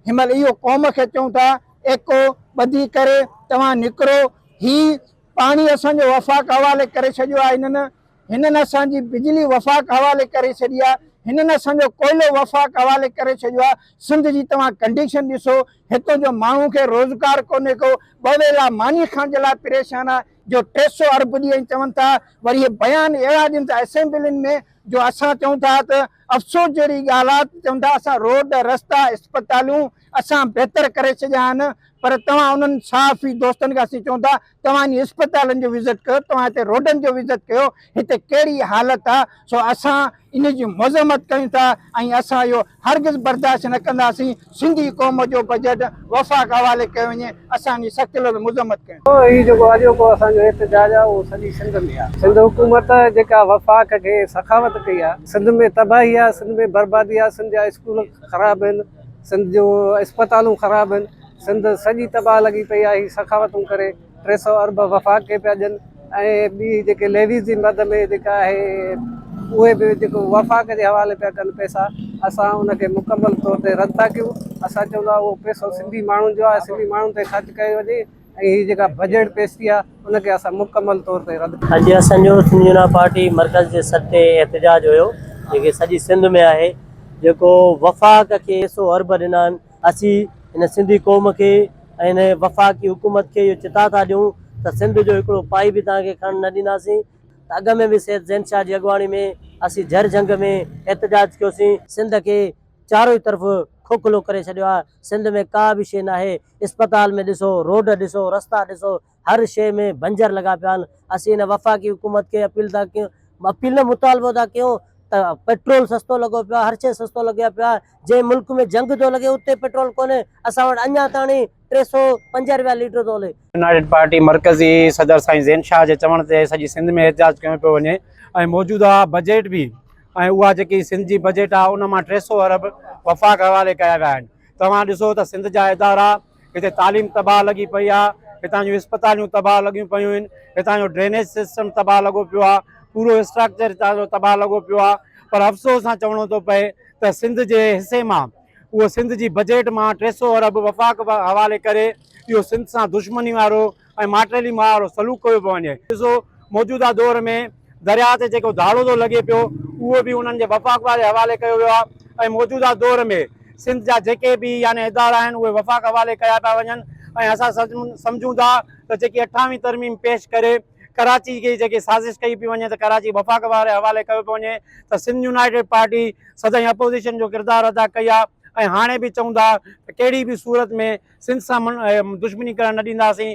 हिमल इहो क़ौम खे चऊं था एको ॿधी करे तव्हां निकिरो। ही पाणी असांजो वफ़ाक़ हवाले करे छॾियो आहे, हिननि असांजी बिजली वफ़ाक़ हवाले करे छॾी आहे, हिननि असांजो कोयलो वफ़ाक़ हवाले करे छॾियो आहे। सिंध जी तव्हां कंडीशन ॾिसो, हितां जो माण्हू खे रोज़गार कोन्हे को, ॿ वेला मानी खाइण जे लाइ परेशान आहे, जो 300 अरब ॾींहं चवनि था। वरी इहे बयान अहिड़ा ॾियनि था असेंबलियुनि में जो असां चऊं था त अफ़सोस जहिड़ी ॻाल्हि आहे, चवनि था असां रोड रस्ता इस्पतालूं असां बहितर करे छॾिया आहिनि, पर तव्हां उन्हनि साफ़ ई दोस्तनि खां असीं चऊं था तव्हां इन इस्पतालनि जो विज़िट कयो, तव्हां हिते रोडनि जो विज़िट कयो, हिते कहिड़ी हालत आहे। सो असां इन जी मज़म्मत कयूं था ऐं असां इहो हरगिज़ बर्दाश्त न कंदासीं सिंधी क़ौम जो बजट वफ़ाक़ हवाले कयो वञे, असां इन सख़्त मुज़म्मत कयूं। ही जेको अॼोको असांजो एहतजाज आहे उहो सॼी सिंध में आहे। सिंध हुकूमत जेका वफ़ाक़ खे सखावत कई आहे, सिंध में तबाही आहे, सिंध में बर्बादी आहे, सिंध जा स्कूल ख़राबु आहिनि, सिंध जो इस्पतालूं ख़राबु आहिनि, सिंध सॼी तबाह लॻी पई आहे। ही सखावतूं करे 300 अरब वफ़ाक़ खे पिया ॾियनि ऐं ॿी जेके लेवीज़ जी मद में जेका आहे उहे बि जेको वफ़ाक़ जे हवाले पिया कनि पैसा, असां उनखे मुकमल तौर ते रद्द था कयूं। असां चवंदा उहो पैसो सिंधी माण्हुनि जो आहे, सिंधी माण्हुनि ते ख़र्चु कयो वञे ऐं हीअ जेका बजट पेश थी आहे उनखे असां मुकमल तौर ते रद्द। अॼु असांजो सिंधी यूनियन पार्टी मर्कज़ जे सर ते एहतजाज हुयो, जेके सॼी सिंध में आहे, जेको वफ़ाक़ खे 100 अरब ॾिना आहिनि। असीं हिन सिंधी क़ौम खे ऐं हिन वफ़ाक़ी हुकूमत खे इहो चिता था ॾियूं त सिंध जो हिकिड़ो पाई बि तव्हांखे खणणु न ॾींदासीं। अॻ में बि सैयद ज़ैन शाह जी अॻुवाणी में असीं झर जंग में एहतजाज कयोसीं। सिंध खे चारों तरफ़ खोखलो करे छॾियो आहे। सिंध में का बि शइ न आहे, इस्पताल में ॾिसो, रोड ॾिसो, रस्ता ॾिसो, हर शइ में बंजर लॻा पिया आहिनि। असीं हिन वफ़ाक़ी हुकूमत खे अपील था कयूं, अपील न मुतालबो था कयूं त पेट्रोल सस्तो लॻो पियो आहे, हर शइ सस्तो लॻियो पियो आहे। जंहिं मुल्क में जंग थो लॻे उते पेट्रोल कोन्हे, असां वटि अञा ताणी 350 रुपया लीटर थो हले। यूनाइटेड पार्टी मरकज़ी सदर साईं ज़ैन शाह जे चवण ते सॼी सिंध में एहतजाज कयो पियो वञे ऐं मौजूदा बजट बि ऐं उहा जेकी सिंध जी बजट आहे उन मां 300 अरब वफ़ाक़ हवाले कया विया आहिनि। तव्हां ॾिसो त सिंध जा इदारा, हिते तालीम तबाह लॻी पई आहे, हितां जूं इस्पतालियूं तबाह लॻियूं पियूं आहिनि, हितां जो ड्रेनेज सिस्टम तबाह लॻो पियो आहे, पूरो स्ट्रक्चर हितां जो तबाह लॻो पियो आहे। पर अफ़सोस सां चवणो थो पए त सिंध जे हिसे मां, उहो सिंध जी बजट मां 300 अरब वफ़ाक़ हवाले करे इहो सिंध सां दुश्मनी वारो ऐं माटेली वारो सलूक कयो पियो वञे। ॾिसो मौजूदा दौर में दरिया ते जेको दाड़ो थो लॻे पियो उहो बि उन्हनि जे वफ़ाक़ वारे हवाले कयो वियो आहे ऐं मौजूदा दौर में सिंध जा जेके बि यानी इदारा आहिनि उहे वफ़ाक़ हवाले कया पिया वञनि ऐं असां सम्झूं था त जेकी 28वीं तरमीम पेश करे कराची जी जेकी साज़िश कई पई वञे त कराची वफ़ाक़ वारे हवाले कयो पियो वञे त सिंध यूनाइटेड पार्टी सदाईं अपोज़िशन जो किरदारु अदा कई आहे ऐं हाणे बि चऊं था त कहिड़ी बि सूरत में सिंध सां दुश्मनी करणु न ॾींदासीं।